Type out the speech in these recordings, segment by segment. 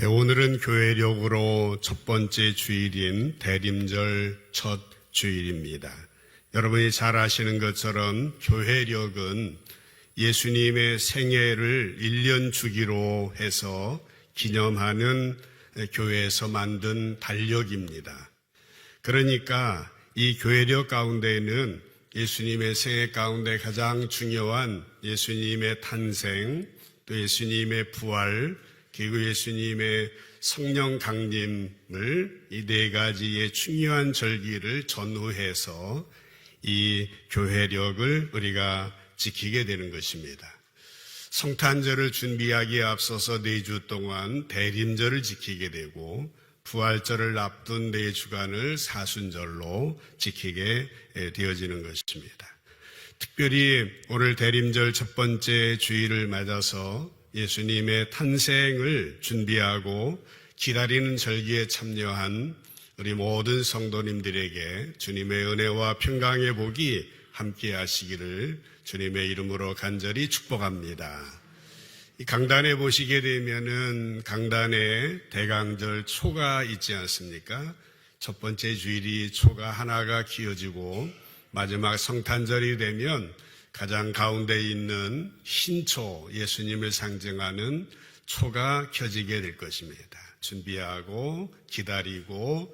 오늘은 교회력으로 첫 번째 주일인 대림절 첫 주일입니다. 여러분이 잘 아시는 것처럼 교회력은 예수님의 생애를 1년 주기로 해서 기념하는 교회에서 만든 달력입니다. 그러니까 이 교회력 가운데에는 예수님의 생애 가운데 가장 중요한 예수님의 탄생, 또 예수님의 부활, 그리고 예수님의 성령 강림을 이 네 가지의 중요한 절기를 전후해서 이 교회력을 우리가 지키게 되는 것입니다. 성탄절을 준비하기에 앞서서 4주 동안 대림절을 지키게 되고 부활절을 앞둔 4주간을 사순절로 지키게 되어지는 것입니다. 특별히 오늘 대림절 첫 번째 주일을 맞아서 예수님의 탄생을 준비하고 기다리는 절기에 참여한 우리 모든 성도님들에게 주님의 은혜와 평강의 복이 함께 하시기를 주님의 이름으로 간절히 축복합니다. 이 강단에 보시게 되면은 강단에 대강절 초가 있지 않습니까? 첫 번째 주일이 초가 하나가 기어지고 마지막 성탄절이 되면 가장 가운데 있는 흰초, 예수님을 상징하는 초가 켜지게 될 것입니다. 준비하고 기다리고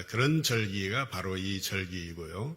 그런 절기가 바로 이 절기이고요.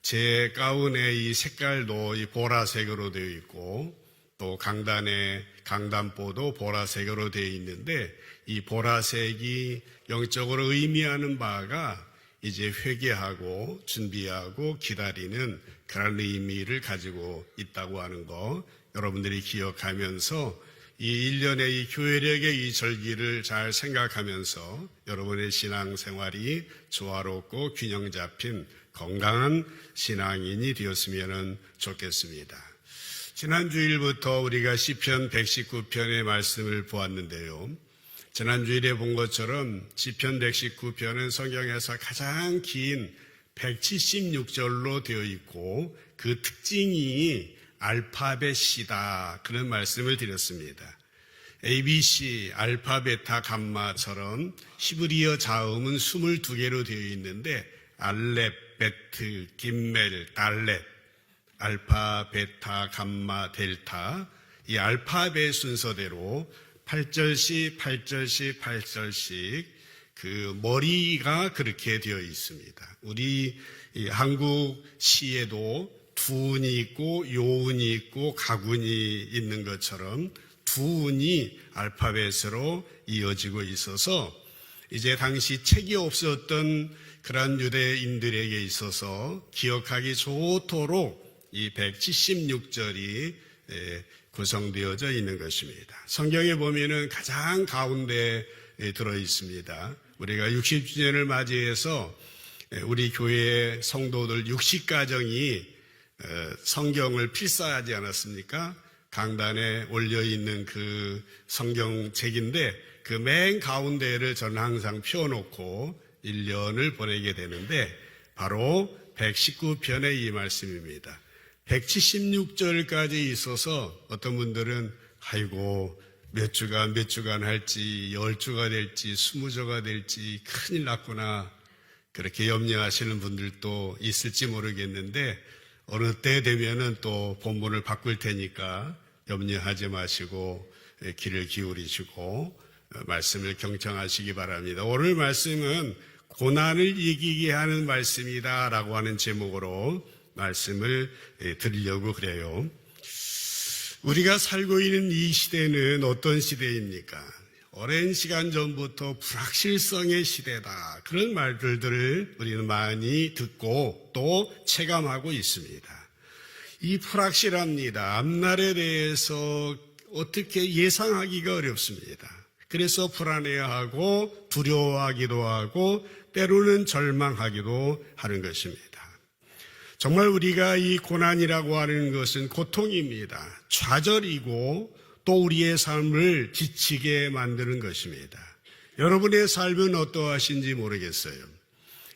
제 가운의 이 색깔도 이 보라색으로 되어 있고 또 강단의 강단보도 보라색으로 되어 있는데 이 보라색이 영적으로 의미하는 바가 이제 회개하고 준비하고 기다리는 그런 의미를 가지고 있다고 하는 거 여러분들이 기억하면서 이 1년의 이 교회력의 이 절기를 잘 생각하면서 여러분의 신앙생활이 조화롭고 균형 잡힌 건강한 신앙인이 되었으면 좋겠습니다. 지난 주일부터 우리가 시편 119편의 말씀을 보았는데요. 지난 주일에 본 것처럼 시편 119편은 성경에서 가장 긴 176절로 되어 있고 그 특징이 알파벳이다 그런 말씀을 드렸습니다. ABC, 알파, 베타, 감마처럼 히브리어 자음은 22개로 되어 있는데 알렙, 베트, 김멜, 달렙, 알파, 베타, 감마, 델타 이 알파벳 순서대로 8절씩 8절씩 8절씩 그 머리가 그렇게 되어 있습니다. 우리 한국 시에도 두운이 있고 요운이 있고 가군이 있는 것처럼 두운이 알파벳으로 이어지고 있어서 이제 당시 책이 없었던 그런 유대인들에게 있어서 기억하기 좋도록 이 176절이 구성되어져 있는 것입니다. 성경에 보면은 가장 가운데에 들어 있습니다. 우리가 60주년을 맞이해서 우리 교회 성도들 60가정이 성경을 필사하지 않았습니까? 강단에 올려있는 그 성경책인데 그 맨 가운데를 저는 항상 펴놓고 1년을 보내게 되는데 바로 119편의 이 말씀입니다. 176절까지 있어서 어떤 분들은 아이고 몇 주간 할지 10주가 될지 20주가 될지 큰일 났구나 그렇게 염려하시는 분들도 있을지 모르겠는데 어느 때 되면은 또 본문을 바꿀 테니까 염려하지 마시고 귀를 기울이시고 말씀을 경청하시기 바랍니다. 오늘 말씀은 고난을 이기게 하는 말씀이다 라고 하는 제목으로 말씀을 드리려고 그래요. 우리가 살고 있는 이 시대는 어떤 시대입니까? 오랜 시간 전부터 불확실성의 시대다. 그런 말들을 우리는 많이 듣고 또 체감하고 있습니다. 이 불확실합니다. 앞날에 대해서 어떻게 예상하기가 어렵습니다. 그래서 불안해하고 두려워하기도 하고 때로는 절망하기도 하는 것입니다. 정말 우리가 이 고난이라고 하는 것은 고통입니다. 좌절이고 또 우리의 삶을 지치게 만드는 것입니다. 여러분의 삶은 어떠하신지 모르겠어요.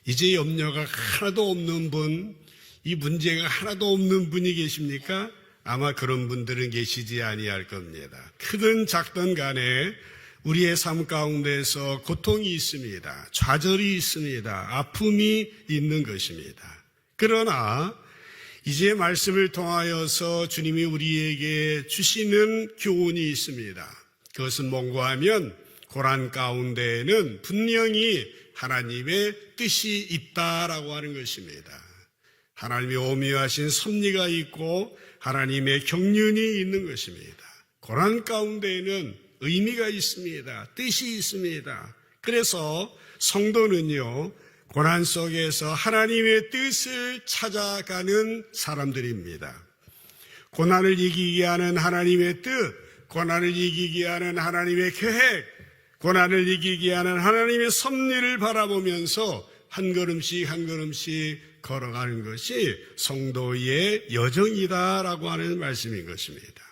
이제 염려가 하나도 없는 분, 이 문제가 하나도 없는 분이 계십니까? 아마 그런 분들은 계시지 아니할 겁니다. 크든 작든 간에 우리의 삶 가운데서 고통이 있습니다. 좌절이 있습니다. 아픔이 있는 것입니다. 그러나 이제 말씀을 통하여서 주님이 우리에게 주시는 교훈이 있습니다. 그것은 뭔가 하면 고난 가운데에는 분명히 하나님의 뜻이 있다라고 하는 것입니다. 하나님의 오묘하신 섭리가 있고 하나님의 경륜이 있는 것입니다. 고난 가운데에는 의미가 있습니다. 뜻이 있습니다. 그래서 성도는요, 고난 속에서 하나님의 뜻을 찾아가는 사람들입니다. 고난을 이기게 하는 하나님의 뜻, 고난을 이기게 하는 하나님의 계획, 고난을 이기게 하는 하나님의 섭리를 바라보면서 한 걸음씩 한 걸음씩 걸어가는 것이 성도의 여정이다라고 하는 말씀인 것입니다.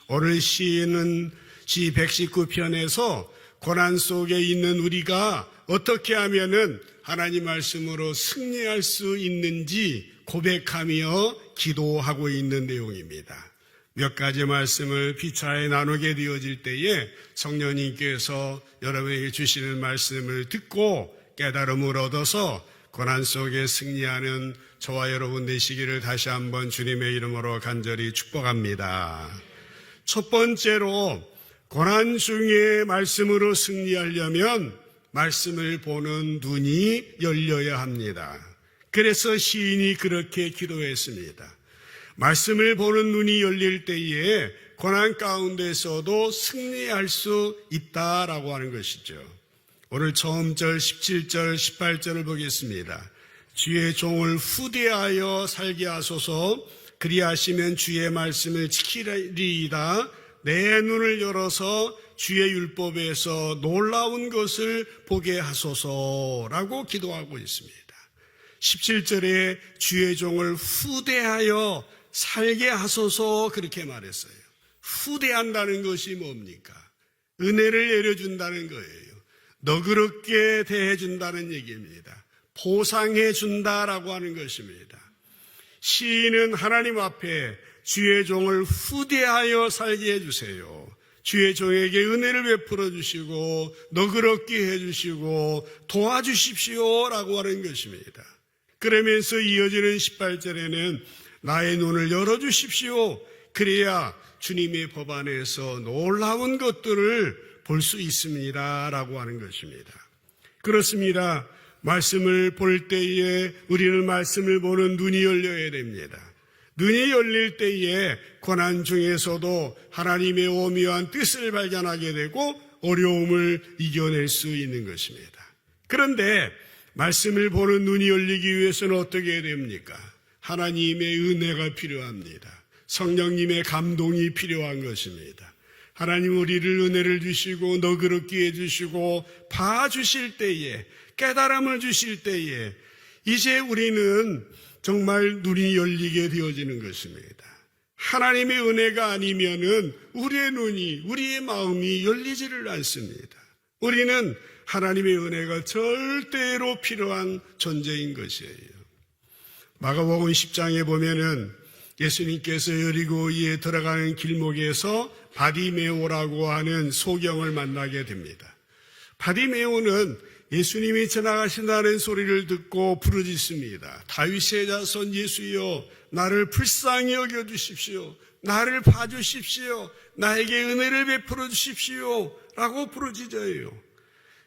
오늘 시인은 시 119편에서 고난 속에 있는 우리가 어떻게 하면은 하나님 말씀으로 승리할 수 있는지 고백하며 기도하고 있는 내용입니다. 몇 가지 말씀을 피차에 나누게 되어질 때에 성령님께서 여러분에게 주시는 말씀을 듣고 깨달음을 얻어서 고난 속에 승리하는 저와 여러분 되시기를 다시 한번 주님의 이름으로 간절히 축복합니다. 첫 번째로 고난 중에 말씀으로 승리하려면 말씀을 보는 눈이 열려야 합니다. 그래서 시인이 그렇게 기도했습니다. 말씀을 보는 눈이 열릴 때에 고난 가운데서도 승리할 수 있다라고 하는 것이죠. 오늘 처음 절 17절 18절을 보겠습니다. 주의 종을 후대하여 살게 하소서. 그리하시면 주의 말씀을 지키리이다. 내 눈을 열어서 주의 율법에서 놀라운 것을 보게 하소서라고 기도하고 있습니다. 17절에 주의 종을 후대하여 살게 하소서 그렇게 말했어요. 후대한다는 것이 뭡니까? 은혜를 내려준다는 거예요. 너그럽게 대해준다는 얘기입니다. 보상해준다라고 하는 것입니다. 시인은 하나님 앞에 주의 종을 후대하여 살게 해주세요. 주의 종에게 은혜를 베풀어 주시고 너그럽게 해주시고 도와주십시오라고 하는 것입니다. 그러면서 이어지는 18절에는 나의 눈을 열어주십시오. 그래야 주님의 법 안에서 놀라운 것들을 볼 수 있습니다 라고 하는 것입니다. 그렇습니다. 말씀을 볼 때에 우리는 말씀을 보는 눈이 열려야 됩니다. 눈이 열릴 때에 고난 중에서도 하나님의 오묘한 뜻을 발견하게 되고 어려움을 이겨낼 수 있는 것입니다. 그런데 말씀을 보는 눈이 열리기 위해서는 어떻게 해야 됩니까? 하나님의 은혜가 필요합니다. 성령님의 감동이 필요한 것입니다. 하나님 우리를 은혜를 주시고 너그럽게 해주시고 봐주실 때에 깨달음을 주실 때에 이제 우리는 정말 눈이 열리게 되어지는 것입니다. 하나님의 은혜가 아니면은 우리의 눈이 우리의 마음이 열리지를 않습니다. 우리는 하나님의 은혜가 절대로 필요한 존재인 것이에요. 마가복음 10장에 보면은 예수님께서 여리고에 들어가는 길목에서 바디메오라고 하는 소경을 만나게 됩니다. 바디메오는 예수님이 지나가신다는 소리를 듣고 부르짖습니다. 다윗의 자손 예수여, 나를 불쌍히 여겨주십시오. 나를 봐주십시오. 나에게 은혜를 베풀어 주십시오. 라고 부르짖어요.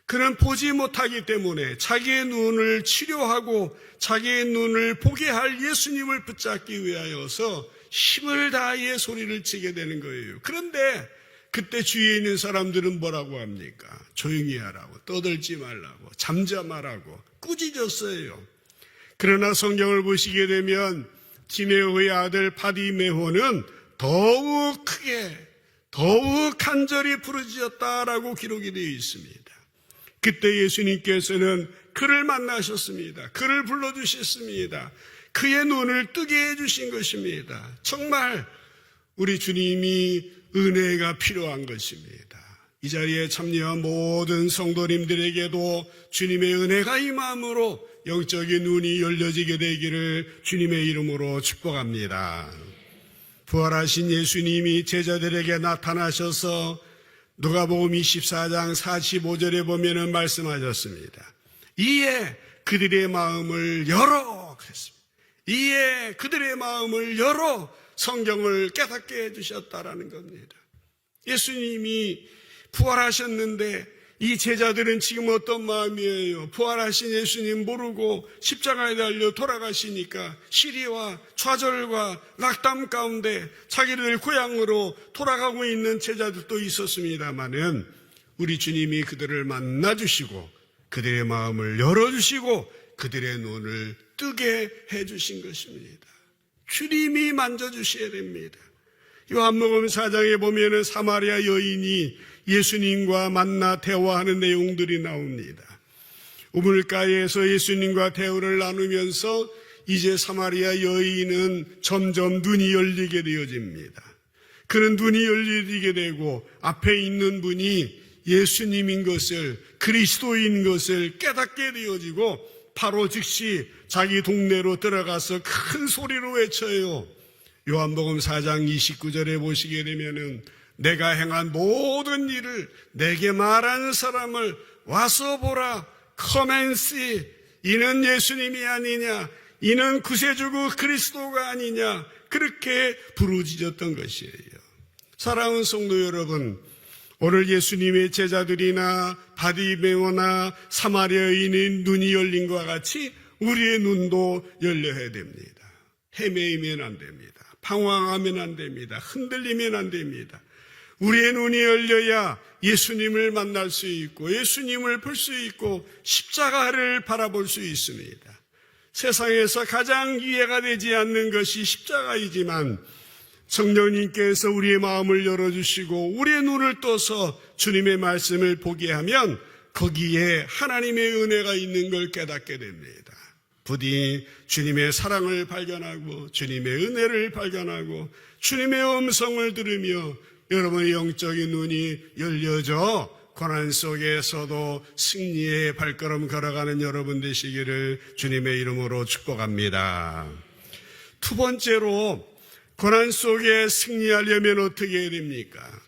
그는 보지 못하기 때문에 자기의 눈을 치료하고 자기의 눈을 보게 할 예수님을 붙잡기 위하여서 힘을 다해 소리를 치게 되는 거예요. 그런데 그때 주위에 있는 사람들은 뭐라고 합니까? 조용히 하라고, 떠들지 말라고, 잠잠하라고 꾸짖었어요. 그러나 성경을 보시게 되면 디메오의 아들 바디메오는 더욱 크게, 더욱 간절히 부르짖었다라고 기록이 되어 있습니다. 그때 예수님께서는 그를 만나셨습니다. 그를 불러주셨습니다. 그의 눈을 뜨게 해주신 것입니다. 정말 우리 주님이 은혜가 필요한 것입니다. 이 자리에 참여한 모든 성도님들에게도 주님의 은혜가 임함으로 영적인 눈이 열려지게 되기를 주님의 이름으로 축복합니다. 부활하신 예수님이 제자들에게 나타나셔서 누가복음 24장 45절에 보면은 말씀하셨습니다. 이에 그들의 마음을 열어 그랬습니다. 이에 그들의 마음을 열어 성경을 깨닫게 해주셨다라는 겁니다. 예수님이 부활하셨는데 이 제자들은 지금 어떤 마음이에요? 부활하신 예수님 모르고 십자가에 달려 돌아가시니까 시리와 좌절과 낙담 가운데 자기들 고향으로 돌아가고 있는 제자들도 있었습니다마는 우리 주님이 그들을 만나주시고 그들의 마음을 열어주시고 그들의 눈을 뜨게 해주신 것입니다. 주님이 만져주셔야 됩니다. 요한복음 4장에 보면은 사마리아 여인이 예수님과 만나 대화하는 내용들이 나옵니다. 우물가에서 예수님과 대화를 나누면서 이제 사마리아 여인은 점점 눈이 열리게 되어집니다. 그는 눈이 열리게 되고 앞에 있는 분이 예수님인 것을, 그리스도인 것을 깨닫게 되어지고 바로 즉시 자기 동네로 들어가서 큰 소리로 외쳐요. 요한복음 4장 29절에 보시게 되면은 내가 행한 모든 일을 내게 말하는 사람을 와서 보라. Come and see. 이는 예수님이 아니냐, 이는 구세주고 그리스도가 아니냐, 그렇게 부르짖었던 것이에요. 사랑하는 성도 여러분, 오늘 예수님의 제자들이나 바디메오나 사마리아인의 눈이 열린 것과 같이 우리의 눈도 열려야 됩니다. 헤매이면 안 됩니다. 방황하면 안 됩니다. 흔들리면 안 됩니다. 우리의 눈이 열려야 예수님을 만날 수 있고 예수님을 볼 수 있고 십자가를 바라볼 수 있습니다. 세상에서 가장 이해가 되지 않는 것이 십자가이지만 성령님께서 우리의 마음을 열어주시고 우리의 눈을 떠서 주님의 말씀을 보게 하면 거기에 하나님의 은혜가 있는 걸 깨닫게 됩니다. 부디 주님의 사랑을 발견하고 주님의 은혜를 발견하고 주님의 음성을 들으며 여러분의 영적인 눈이 열려져 고난 속에서도 승리의 발걸음 걸어가는 여러분 되시기를 주님의 이름으로 축복합니다. 두 번째로 고난 속에 승리하려면 어떻게 해야 됩니까?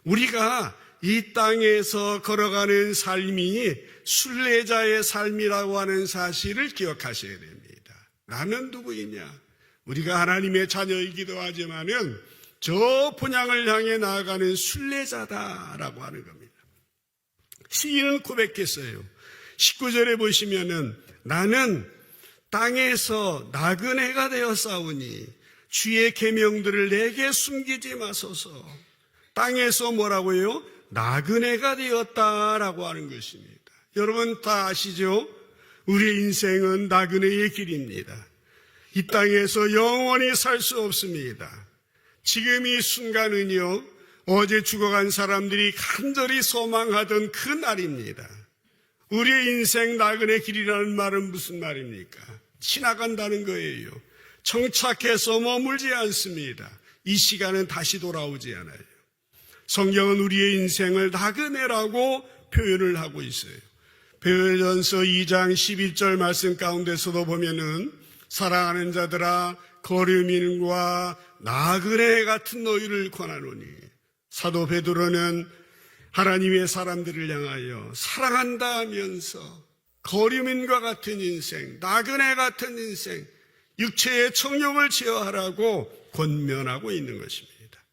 우리가 이 땅에서 걸어가는 삶이 순례자의 삶이라고 하는 사실을 기억하셔야 됩니다. 나는 누구이냐? 우리가 하나님의 자녀이기도 하지만은 저 본향을 향해 나아가는 순례자다라고 하는 겁니다. 시인은 고백했어요. 19절에 보시면은 나는 땅에서 나그네가 되어 싸우니 주의 계명들을 내게 숨기지 마소서. 땅에서 뭐라고요? 나그네가 되었다라고 하는 것입니다. 여러분 다 아시죠? 우리의 인생은 나그네의 길입니다. 이 땅에서 영원히 살 수 없습니다. 지금 이 순간은요, 어제 죽어간 사람들이 간절히 소망하던 그 날입니다. 우리의 인생 나그네 길이라는 말은 무슨 말입니까? 지나간다는 거예요. 정착해서 머물지 않습니다. 이 시간은 다시 돌아오지 않아요. 성경은 우리의 인생을 나그네라고 표현을 하고 있어요. 베드로전서 2장 11절 말씀 가운데서도 보면은 사랑하는 자들아 거류민과 나그네 같은 너희를 권하노니, 사도 베드로는 하나님의 사람들을 향하여 사랑한다 하면서 거류민과 같은 인생, 나그네 같은 인생, 육체의 청욕을 제어하라고 권면하고 있는 것입니다.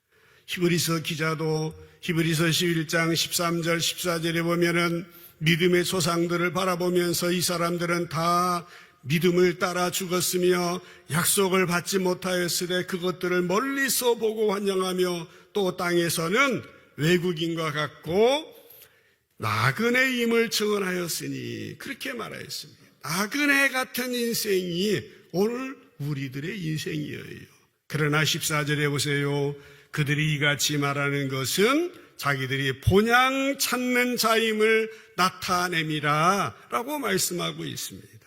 히브리서 기자도 히브리서 11장 13절 14절에 보면은 믿음의 조상들을 바라보면서 이 사람들은 다 믿음을 따라 죽었으며 약속을 받지 못하였으되 그것들을 멀리서 보고 환영하며 또 땅에서는 외국인과 같고 나그네임을 증언하였으니, 그렇게 말하였습니다. 나그네 같은 인생이 오늘 우리들의 인생이에요. 그러나 14절에 보세요. 그들이 이같이 말하는 것은 자기들이 본향 찾는 자임을 나타냄이라 라고 말씀하고 있습니다.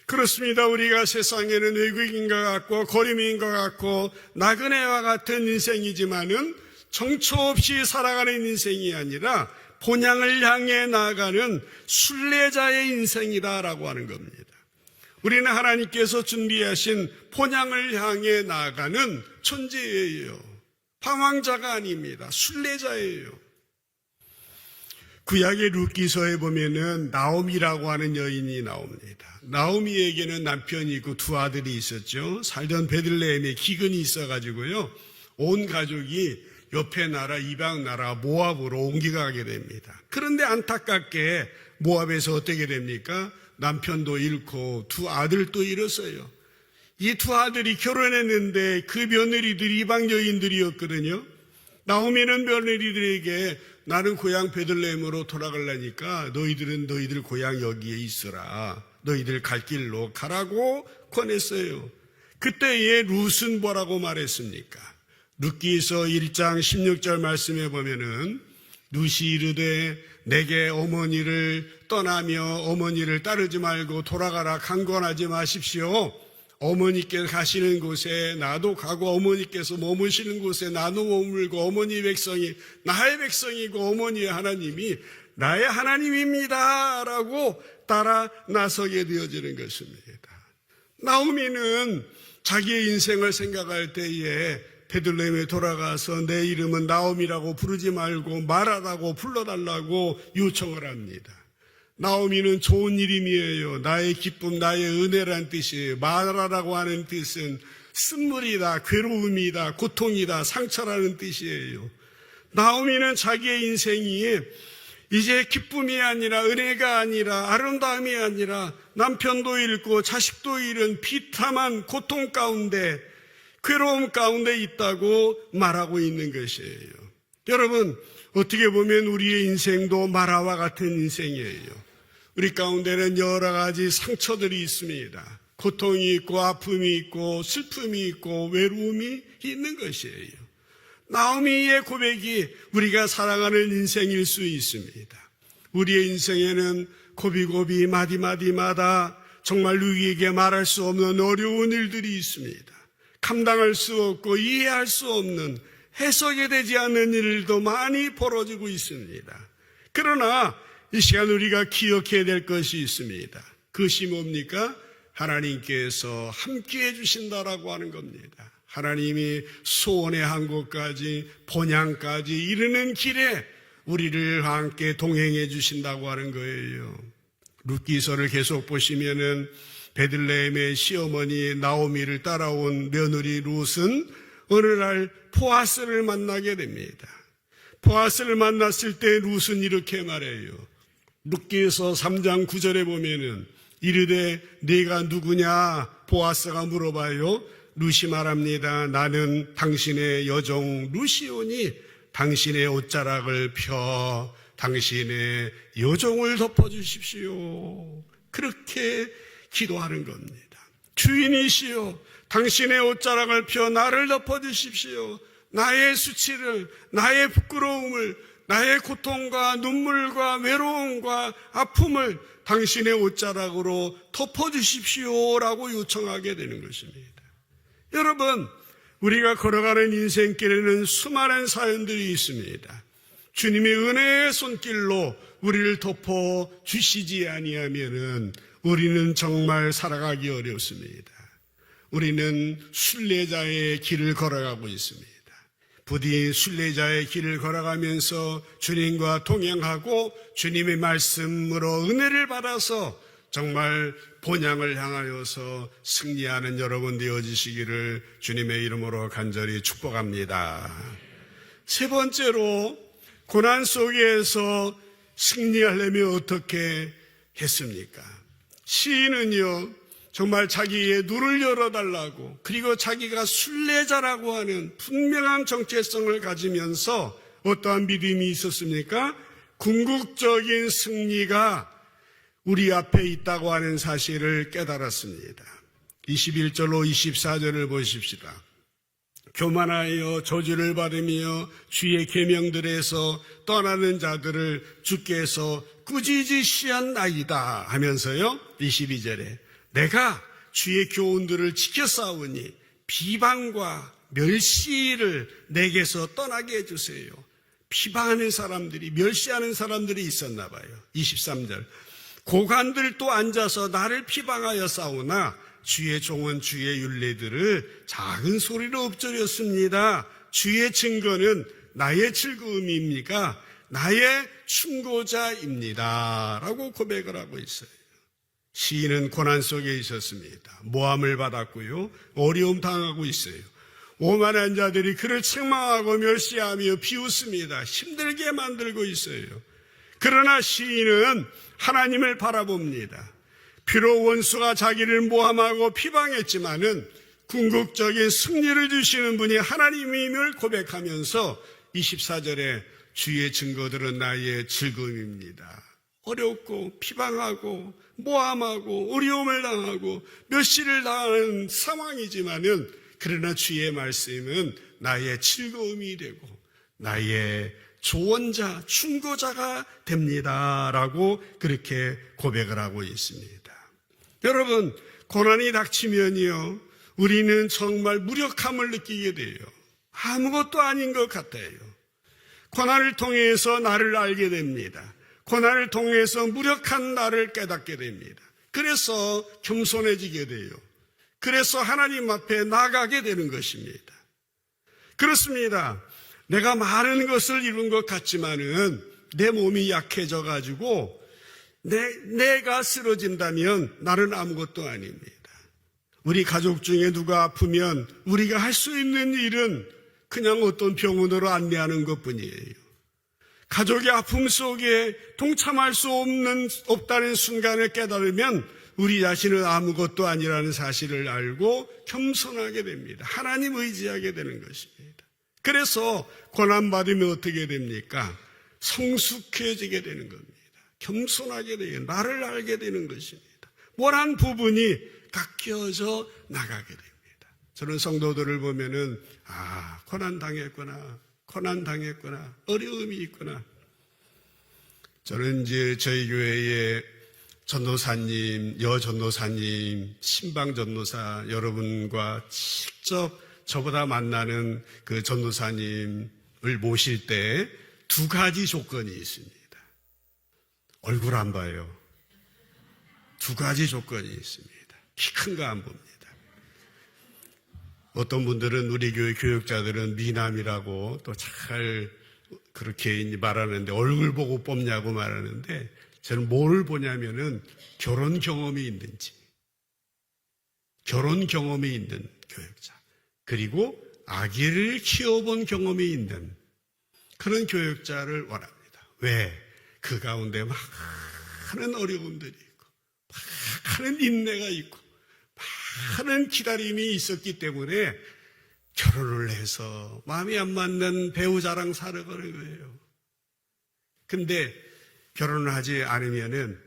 그렇습니다. 우리가 세상에는 외국인과 같고 거류민과 같고 나그네와 같은 인생이지만은 정처 없이 살아가는 인생이 아니라 본향을 향해 나아가는 순례자의 인생이다라고 하는 겁니다. 우리는 하나님께서 준비하신 본향을 향해 나아가는 존재예요. 방황자가 아닙니다. 순례자예요. 구약의 룻기서에 보면은 나오미라고 하는 여인이 나옵니다. 나오미에게는 남편이 있고 두 아들이 있었죠. 살던 베들레헴에 기근이 있어가지고요, 온 가족이 옆에 나라, 이방 나라 모압으로 옮겨가게 됩니다. 그런데 안타깝게 모압에서 어떻게 됩니까? 남편도 잃고 두 아들도 잃었어요. 이 두 아들이 결혼했는데 그 며느리들이 이방 여인들이었거든요. 나오미는 며느리들에게 나는 고향 베들레헴으로 돌아가려니까 너희들은 너희들 고향 여기에 있어라. 너희들 갈 길로 가라고 권했어요. 그때에 룻은 뭐라고 말했습니까? 룻기서 1장 16절 말씀에 보면은 룻이 이르되 내게 어머니를 떠나며 어머니를 따르지 말고 돌아가라 강권하지 마십시오. 어머니께서 가시는 곳에 나도 가고 어머니께서 머무시는 곳에 나도 머물고 어머니 백성이 나의 백성이고 어머니의 하나님이 나의 하나님입니다 라고 따라 나서게 되어지는 것입니다. 나오미는 자기의 인생을 생각할 때에 베들레헴에 돌아가서 내 이름은 나오미라고 부르지 말고 마라라고 불러달라고 요청을 합니다. 나오미는 좋은 이름이에요. 나의 기쁨, 나의 은혜란 뜻이에요. 마라라고 하는 뜻은 쓴물이다, 괴로움이다, 고통이다, 상처라는 뜻이에요. 나오미는 자기의 인생이 이제 기쁨이 아니라 은혜가 아니라 아름다움이 아니라 남편도 잃고 자식도 잃은 비참한 고통 가운데 괴로움 가운데 있다고 말하고 있는 것이에요. 여러분, 어떻게 보면 우리의 인생도 마라와 같은 인생이에요. 우리 가운데는 여러 가지 상처들이 있습니다. 고통이 있고 아픔이 있고 슬픔이 있고 외로움이 있는 것이에요. 나오미의 고백이 우리가 살아가는 인생일 수 있습니다. 우리의 인생에는 고비고비 마디마디마다 정말 누구에게 말할 수 없는 어려운 일들이 있습니다. 감당할 수 없고 이해할 수 없는 해석이 되지 않는 일도 많이 벌어지고 있습니다. 그러나 이 시간 우리가 기억해야 될 것이 있습니다. 그것이 뭡니까? 하나님께서 함께해 주신다라고 하는 겁니다. 하나님이 소원의 한 곳까지 본향까지 이르는 길에 우리를 함께 동행해 주신다고 하는 거예요. 룻기서를 계속 보시면은 베들레헴의 시어머니 나오미를 따라온 며느리 룻은 어느 날 보아스를 만나게 됩니다. 보아스를 만났을 때 룻은 이렇게 말해요. 룻기서 3장 9절에 보면은 이르되 네가 누구냐 보아스가 물어봐요. 룻이 말합니다. 나는 당신의 여종 룻이오니 당신의 옷자락을 펴 당신의 여종을 덮어주십시오. 그렇게 기도하는 겁니다. 주인이시여 당신의 옷자락을 펴 나를 덮어주십시오. 나의 수치를, 나의 부끄러움을, 나의 고통과 눈물과 외로움과 아픔을 당신의 옷자락으로 덮어주십시오라고 요청하게 되는 것입니다. 여러분, 우리가 걸어가는 인생길에는 수많은 사연들이 있습니다. 주님의 은혜의 손길로 우리를 덮어주시지 아니하면은 우리는 정말 살아가기 어렵습니다. 우리는 순례자의 길을 걸어가고 있습니다. 부디 순례자의 길을 걸어가면서 주님과 동행하고 주님의 말씀으로 은혜를 받아서 정말 본향을 향하여서 승리하는 여러분 되어지시기를 주님의 이름으로 간절히 축복합니다. 세 번째로 고난 속에서 승리하려면 어떻게 했습니까? 시인은요 정말 자기의 눈을 열어달라고 그리고 자기가 순례자라고 하는 분명한 정체성을 가지면서 어떠한 믿음이 있었습니까? 궁극적인 승리가 우리 앞에 있다고 하는 사실을 깨달았습니다. 21절로 24절을 보십시다. 교만하여 저주를 받으며 주의 계명들에서 떠나는 자들을 주께서 꾸짖으시었나이다 하면서요 22절에 내가 주의 교훈들을 지켜 싸우니 비방과 멸시를 내게서 떠나게 해주세요. 비방하는 사람들이 멸시하는 사람들이 있었나 봐요. 23절 고관들도 앉아서 나를 비방하여 싸우나 주의 종은 주의 율례들을 작은 소리로 읊조렸습니다. 주의 증거는 나의 즐거움입니까? 나의 충고자입니다 라고 고백을 하고 있어요. 시인은 고난 속에 있었습니다. 모함을 받았고요, 어려움 당하고 있어요. 오만한 자들이 그를 책망하고 멸시하며 비웃습니다. 힘들게 만들고 있어요. 그러나 시인은 하나님을 바라봅니다. 비록 원수가 자기를 모함하고 비방했지만은 궁극적인 승리를 주시는 분이 하나님임을 고백하면서 24절에 주의 증거들은 나의 즐거움입니다. 어렵고 비방하고 모함하고 어려움을 당하고 멸시를 당하는 상황이지만은 그러나 주의 말씀은 나의 즐거움이 되고 나의 조언자, 충고자가 됩니다 라고 그렇게 고백을 하고 있습니다. 여러분, 고난이 닥치면요, 우리는 정말 무력함을 느끼게 돼요. 아무것도 아닌 것 같아요. 고난을 통해서 나를 알게 됩니다. 고난을 통해서 무력한 나를 깨닫게 됩니다. 그래서 겸손해지게 돼요. 그래서 하나님 앞에 나가게 되는 것입니다. 그렇습니다. 내가 많은 것을 이룬 것 같지만은 내 몸이 약해져 가지고 내가 쓰러진다면 나는 아무것도 아닙니다. 우리 가족 중에 누가 아프면 우리가 할 수 있는 일은 그냥 어떤 병원으로 안내하는 것뿐이에요. 가족의 아픔 속에 동참할 수 없다는 순간을 깨달으면 우리 자신은 아무것도 아니라는 사실을 알고 겸손하게 됩니다. 하나님 의지하게 되는 것입니다. 그래서 고난받으면 어떻게 됩니까? 성숙해지게 되는 겁니다. 겸손하게 되고 나를 알게 되는 것입니다. 모난 부분이 깎여져 나가게 됩니다. 저는 성도들을 보면은 고난 당했구나, 어려움이 있구나. 저는 이제 저희 교회에 전도사님, 여전도사님, 신방전도사 여러분과 직접 저보다 만나는 그 전도사님을 모실 때 두 가지 조건이 있습니다. 얼굴 안 봐요. 두 가지 조건이 있습니다. 키 큰 거 안 봅니다. 어떤 분들은 우리 교회 교육자들은 미남이라고 또 잘 그렇게 말하는데 얼굴 보고 뽑냐고 말하는데 저는 뭘 보냐면은 결혼 경험이 있는지, 결혼 경험이 있는 교육자, 그리고 아기를 키워본 경험이 있는 그런 교육자를 원합니다. 왜? 그 가운데 많은 어려움들이 있고 많은 인내가 있고 많은 기다림이 있었기 때문에 결혼을 해서 마음이 안 맞는 배우자랑 살아가는 거예요. 근데 결혼을 하지 않으면은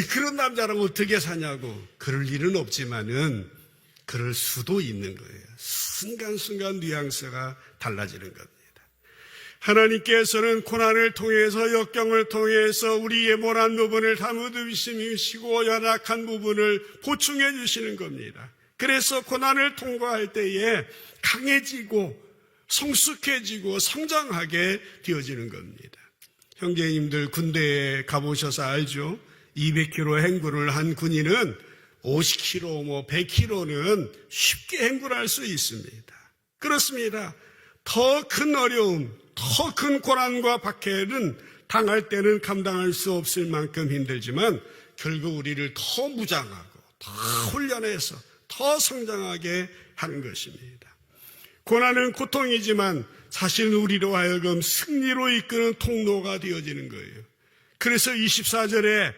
그런 남자랑 어떻게 사냐고 그럴 일은 없지만은 그럴 수도 있는 거예요. 순간순간 뉘앙스가 달라지는 겁니다. 하나님께서는 고난을 통해서 역경을 통해서 우리의 모난 부분을 다듬으시고 연약한 부분을 보충해 주시는 겁니다. 그래서 고난을 통과할 때에 강해지고 성숙해지고 성장하게 되어지는 겁니다. 형제님들 군대에 가보셔서 알죠? 200km 행군을 한 군인은 50km, 100km는 쉽게 행군할 수 있습니다. 그렇습니다. 더 큰 어려움, 더 큰 고난과 박해는 당할 때는 감당할 수 없을 만큼 힘들지만 결국 우리를 더 무장하고 더 훈련해서 더 성장하게 하는 것입니다. 고난은 고통이지만 사실 우리로 하여금 승리로 이끄는 통로가 되어지는 거예요. 그래서 24절에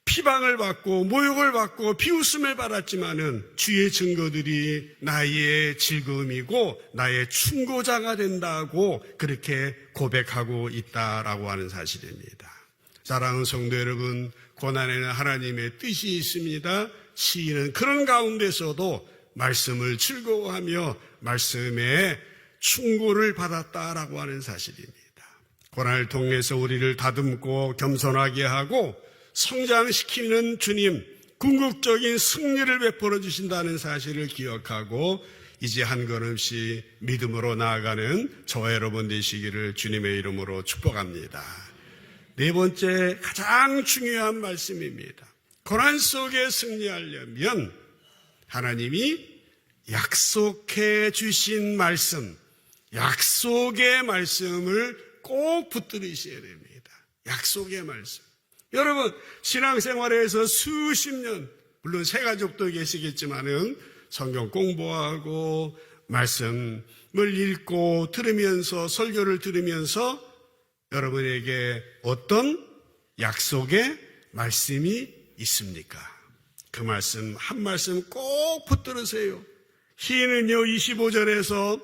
피방을 받고 모욕을 받고 비웃음을 받았지만은 주의 증거들이 나의 즐거움이고 나의 충고자가 된다고 그렇게 고백하고 있다라고 하는 사실입니다. 사랑하는 성도 여러분, 고난에는 하나님의 뜻이 있습니다. 시인은 그런 가운데서도 말씀을 즐거워하며 말씀에 충고를 받았다라고 하는 사실입니다. 고난을 통해서 우리를 다듬고 겸손하게 하고 성장시키는 주님, 궁극적인 승리를 베풀어 주신다는 사실을 기억하고 이제 한 걸음씩 믿음으로 나아가는 저와 여러분 되시기를 주님의 이름으로 축복합니다. 네 번째 가장 중요한 말씀입니다. 고난 속에 승리하려면 하나님이 약속해 주신 말씀, 약속의 말씀을 꼭 붙들으셔야 됩니다. 약속의 말씀. 여러분, 신앙생활에서 수십 년, 물론 새 가족도 계시겠지만은 성경 공부하고 말씀을 읽고 들으면서 설교를 들으면서 여러분에게 어떤 약속의 말씀이 있습니까? 그 말씀 한 말씀 꼭 붙들으세요. 희는요 25절에서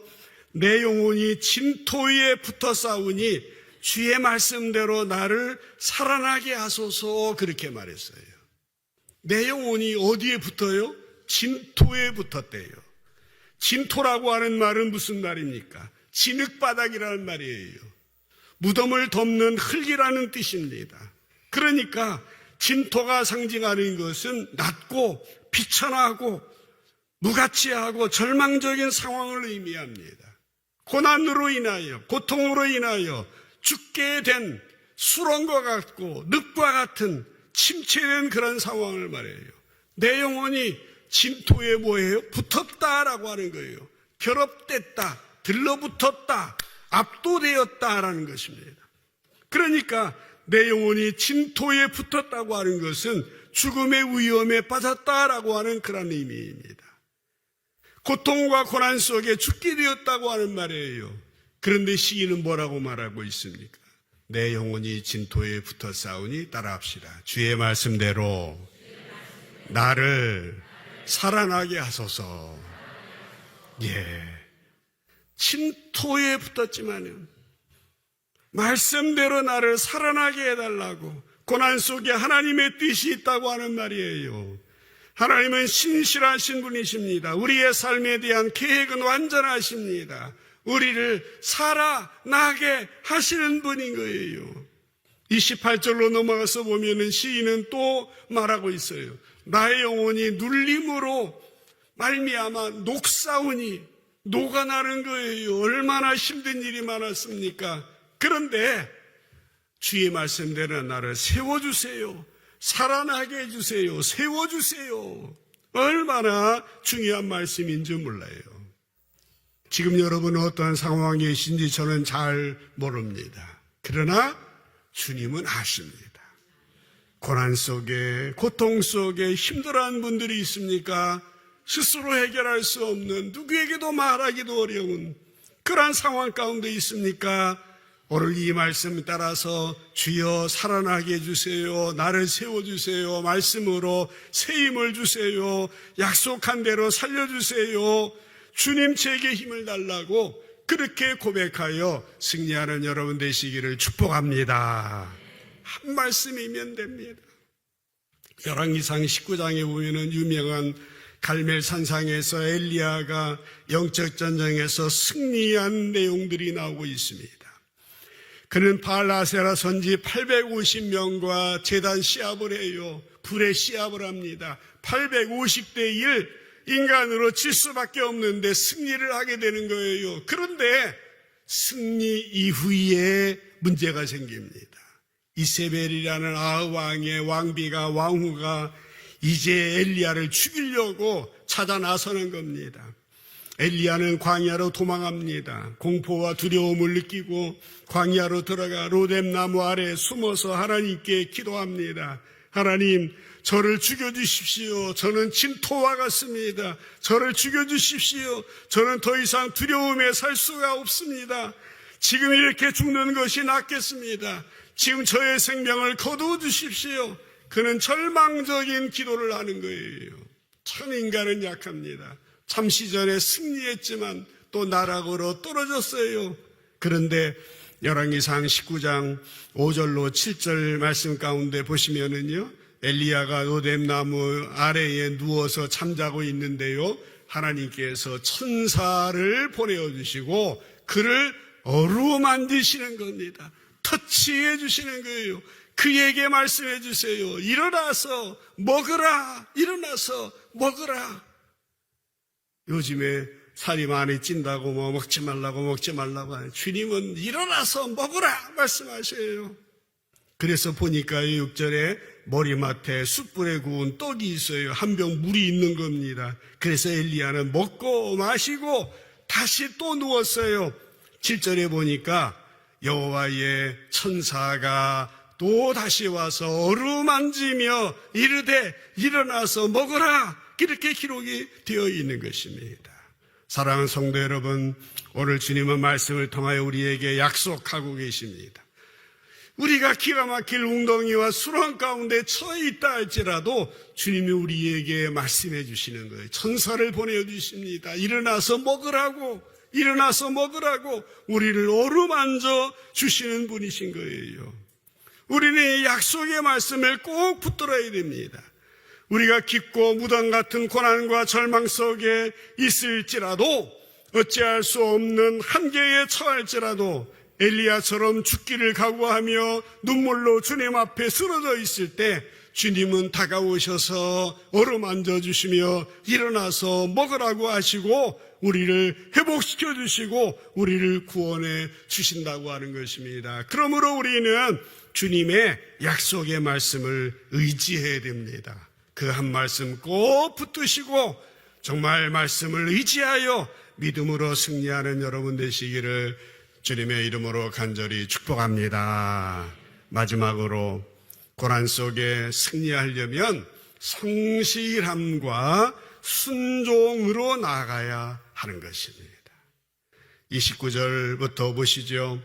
내 영혼이 진토 위에 붙어 싸우니 주의 말씀대로 나를 살아나게 하소서 그렇게 말했어요. 내 영혼이 어디에 붙어요? 진토에 붙었대요. 진토라고 하는 말은 무슨 말입니까? 진흙바닥이라는 말이에요. 무덤을 덮는 흙이라는 뜻입니다. 그러니까 진토가 상징하는 것은 낮고 비천하고 무가치하고 절망적인 상황을 의미합니다. 고난으로 인하여 고통으로 인하여 죽게 된 수렁과 같고 늪과 같은 침체된 그런 상황을 말해요. 내 영혼이 진토에 뭐예요? 붙었다라고 하는 거예요. 결합됐다, 들러붙었다, 압도되었다라는 것입니다. 그러니까 내 영혼이 진토에 붙었다고 하는 것은 죽음의 위험에 빠졌다라고 하는 그런 의미입니다. 고통과 고난 속에 죽게 되었다고 하는 말이에요. 그런데 시인은 뭐라고 말하고 있습니까? 내 영혼이 진토에 붙어 싸우니 따라합시다. 주의 말씀대로 나를 살아나게 하소서. 예, 진토에 붙었지만은 말씀대로 나를 살아나게 해달라고 고난 속에 하나님의 뜻이 있다고 하는 말이에요. 하나님은 신실하신 분이십니다. 우리의 삶에 대한 계획은 완전하십니다. 우리를 살아나게 하시는 분인 거예요. 28절로 넘어가서 보면은 시인은 또 말하고 있어요. 나의 영혼이 눌림으로 말미암아 녹사오니 녹아나는 거예요. 얼마나 힘든 일이 많았습니까? 그런데 주의 말씀대로 나를 세워주세요. 살아나게 해주세요. 세워주세요. 얼마나 중요한 말씀인지 몰라요. 지금 여러분은 어떠한 상황에 계신지 저는 잘 모릅니다. 그러나 주님은 아십니다. 고난 속에 고통 속에 힘들어하는 분들이 있습니까? 스스로 해결할 수 없는 누구에게도 말하기도 어려운 그러한 상황 가운데 있습니까? 오늘 이 말씀 따라서 주여 살아나게 해주세요. 나를 세워주세요. 말씀으로 새 힘을 주세요. 약속한 대로 살려주세요. 주님 제게 힘을 달라고 그렇게 고백하여 승리하는 여러분 되시기를 축복합니다. 한 말씀이면 됩니다. 열왕기상 19장에 보면은 유명한 갈멜산상에서 엘리야가 영적 전쟁에서 승리한 내용들이 나오고 있습니다. 그는 바알아세라 선지 850명과 제단 시합을 해요. 불의 시합을 합니다. 850대 1 인간으로 질 수밖에 없는데 승리를 하게 되는 거예요. 그런데 승리 이후에 문제가 생깁니다. 이세벨이라는 아흐 왕의 왕후가 이제 엘리야를 죽이려고 찾아 나서는 겁니다. 엘리야는 광야로 도망합니다. 공포와 두려움을 느끼고 광야로 들어가 로뎀나무 아래 숨어서 하나님께 기도합니다. 하나님, 저를 죽여주십시오. 저는 진토와 같습니다. 저를 죽여주십시오. 저는 더 이상 두려움에 살 수가 없습니다. 지금 이렇게 죽는 것이 낫겠습니다. 지금 저의 생명을 거두어 주십시오. 그는 절망적인 기도를 하는 거예요. 참 인간은 약합니다. 잠시 전에 승리했지만 또 나락으로 떨어졌어요. 그런데 열왕기상 19장 5절로 7절 말씀 가운데 보시면은요, 엘리야가 로뎀나무 아래에 누워서 잠자고 있는데요, 하나님께서 천사를 보내어주시고 그를 어루만지시는 겁니다. 터치해 주시는 거예요. 그에게 말씀해 주세요. 일어나서 먹으라. 일어나서 먹으라. 요즘에 살이 많이 찐다고 먹지 말라고 하요. 주님은 일어나서 먹으라 말씀하셔요. 그래서 보니까 6절에 머리맡에 숯불에 구운 떡이 있어요. 한 병 물이 있는 겁니다. 그래서 엘리야는 먹고 마시고 다시 또 누웠어요. 7절에 보니까 여호와의 천사가 또 다시 와서 어루만지며 이르되 일어나서 먹으라, 이렇게 기록이 되어 있는 것입니다. 사랑하는 성도 여러분, 오늘 주님은 말씀을 통하여 우리에게 약속하고 계십니다. 우리가 기가 막힐 웅덩이와 수렁 가운데 처해 있다 할지라도 주님이 우리에게 말씀해 주시는 거예요. 천사를 보내주십니다. 일어나서 먹으라고, 일어나서 먹으라고 우리를 어루만져 주시는 분이신 거예요. 우리는 이 약속의 말씀을 꼭 붙들어야 됩니다. 우리가 깊고 무덤 같은 고난과 절망 속에 있을지라도, 어찌할 수 없는 한계에 처할지라도, 엘리야처럼 죽기를 각오하며 눈물로 주님 앞에 쓰러져 있을 때 주님은 다가오셔서 어루만져 주시며 일어나서 먹으라고 하시고 우리를 회복시켜 주시고 우리를 구원해 주신다고 하는 것입니다. 그러므로 우리는 주님의 약속의 말씀을 의지해야 됩니다. 그 한 말씀 꼭 붙드시고 정말 말씀을 의지하여 믿음으로 승리하는 여러분 되시기를 주님의 이름으로 간절히 축복합니다. 마지막으로 고난 속에 승리하려면 성실함과 순종으로 나아가야 하는 것입니다. 29절부터 보시죠.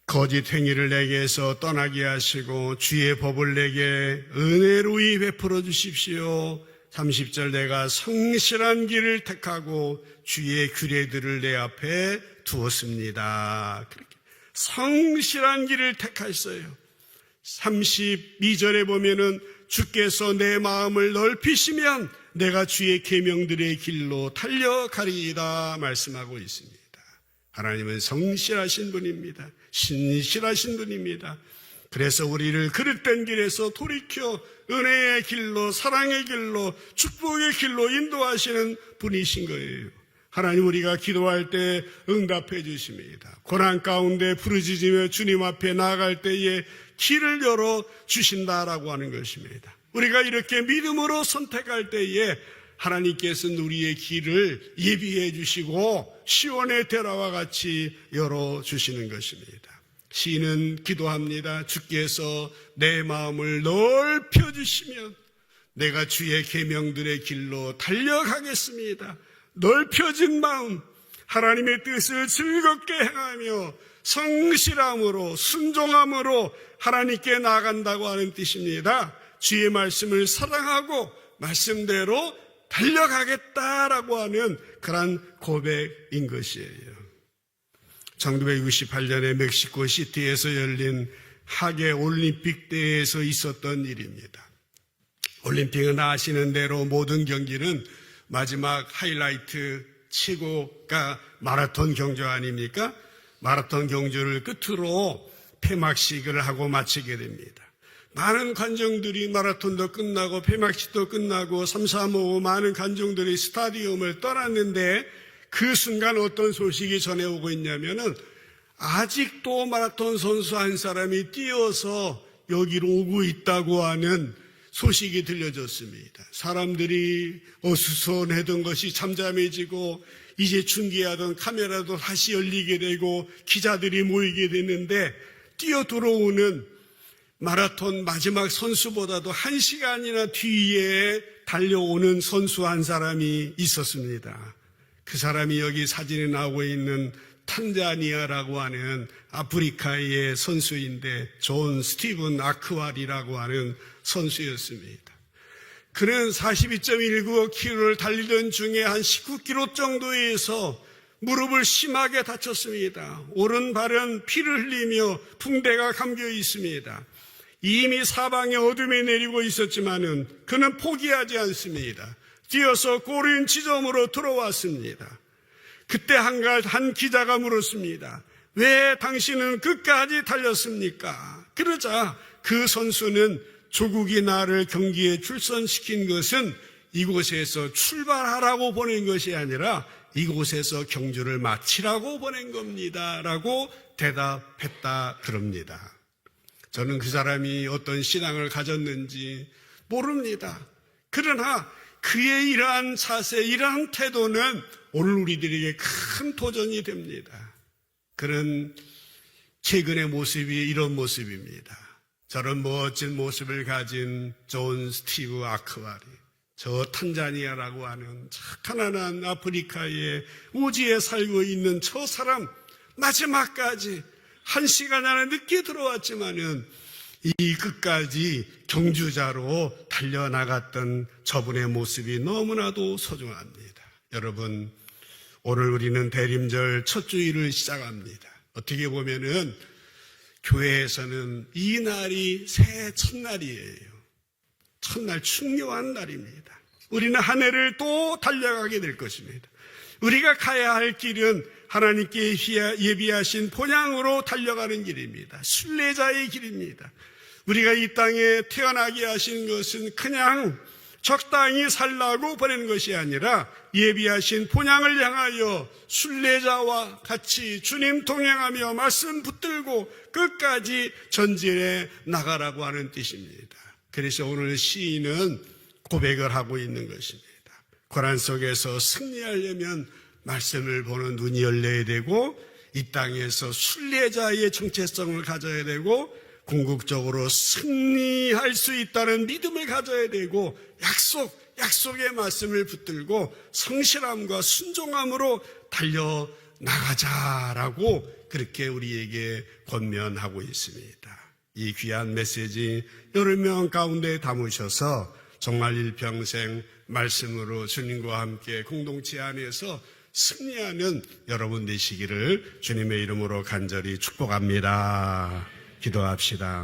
거짓 행위를 내게서 떠나게 하시고 주의 법을 내게 은혜로이 베풀어 주십시오. 30절 내가 성실한 길을 택하고 주의 규례들을 내 앞에 두었습니다. 그렇게 성실한 길을 택하셨어요. 32절에 보면은 주께서 내 마음을 넓히시면 내가 주의 계명들의 길로 달려가리이다 말씀하고 있습니다. 하나님은 성실하신 분입니다. 신실하신 분입니다. 그래서 우리를 그릇된 길에서 돌이켜 은혜의 길로, 사랑의 길로, 축복의 길로 인도하시는 분이신 거예요. 하나님, 우리가 기도할 때 응답해 주십니다. 고난 가운데 부르짖으며 주님 앞에 나아갈 때에 길을 열어 주신다라고 하는 것입니다. 우리가 이렇게 믿음으로 선택할 때에 하나님께서는 우리의 길을 예비해 주시고 시온의 대라와 같이 열어주시는 것입니다. 시인은 기도합니다. 주께서 내 마음을 넓혀주시면 내가 주의 계명들의 길로 달려가겠습니다. 넓혀진 마음, 하나님의 뜻을 즐겁게 행하며 성실함으로 순종함으로 하나님께 나아간다고 하는 뜻입니다. 주의 말씀을 사랑하고 말씀대로 달려가겠다라고 하는 그런 고백인 것이에요. 1968년에 멕시코 시티에서 열린 하계 올림픽 대회에서 있었던 일입니다. 올림픽은 아시는 대로 모든 경기는 마지막 하이라이트 최고가 마라톤 경주 아닙니까? 마라톤 경주를 끝으로 폐막식을 하고 마치게 됩니다. 많은 관중들이 마라톤도 끝나고 폐막식도 끝나고 3, 4, 5 많은 관중들이 스타디움을 떠났는데 그 순간 어떤 소식이 전해오고 있냐면은 아직도 마라톤 선수 한 사람이 뛰어서 여기로 오고 있다고 하는 소식이 들려졌습니다. 사람들이 어수선했던 것이 잠잠해지고 이제 중계하던 카메라도 다시 열리게 되고 기자들이 모이게 됐는데 뛰어 들어오는 마라톤 마지막 선수보다도 1시간이나 뒤에 달려오는 선수 한 사람이 있었습니다. 그 사람이 여기 사진에 나오고 있는 탄자니아라고 하는 아프리카의 선수인데 존 스티븐 아크왈이라고 하는 선수였습니다. 그는 42.195km를 달리던 중에 한 19km 정도에서 무릎을 심하게 다쳤습니다. 오른발은 피를 흘리며 붕대가 감겨 있습니다. 이미 사방에 어둠이 내리고 있었지만은 그는 포기하지 않습니다. 뛰어서 골인 지점으로 들어왔습니다. 그때 한 기자가 물었습니다. 왜 당신은 끝까지 달렸습니까? 그러자 그 선수는 조국이 나를 경기에 출전시킨 것은 이곳에서 출발하라고 보낸 것이 아니라 이곳에서 경주를 마치라고 보낸 겁니다. 라고 대답했다 그럽니다. 저는 그 사람이 어떤 신앙을 가졌는지 모릅니다. 그러나 그의 이러한 자세, 이러한 태도는 오늘 우리들에게 큰 도전이 됩니다. 그는 최근의 모습이 이런 모습입니다. 저런 멋진 모습을 가진 존 스티브 아크와리, 저 탄자니아라고 하는 가난한 아프리카의 우지에 살고 있는 저 사람, 마지막까지 1시간 안에 늦게 들어왔지만은 이 끝까지 경주자로 달려나갔던 저분의 모습이 너무나도 소중합니다. 여러분, 오늘 우리는 대림절 첫 주일을 시작합니다. 어떻게 보면은 교회에서는 이 날이 새해 첫날이에요. 첫날 중요한 날입니다. 우리는 한 해를 또 달려가게 될 것입니다. 우리가 가야 할 길은 하나님께 예비하신 본향으로 달려가는 길입니다. 순례자의 길입니다. 우리가 이 땅에 태어나게 하신 것은 그냥 적당히 살라고 보내는 것이 아니라 예비하신 본향을 향하여 순례자와 같이 주님 동행하며 말씀 붙들고 끝까지 전진해 나가라고 하는 뜻입니다. 그래서 오늘 시인은 고백을 하고 있는 것입니다. 고난 속에서 승리하려면 말씀을 보는 눈이 열려야 되고 이 땅에서 순례자의 정체성을 가져야 되고 궁극적으로 승리할 수 있다는 믿음을 가져야 되고 약속의 말씀을 붙들고 성실함과 순종함으로 달려나가자라고 그렇게 우리에게 권면하고 있습니다. 이 귀한 메시지 여러 명 가운데 담으셔서 정말 일평생 말씀으로 주님과 함께 공동체 안에서 승리하는 여러분 되시기를 주님의 이름으로 간절히 축복합니다. 기도합시다.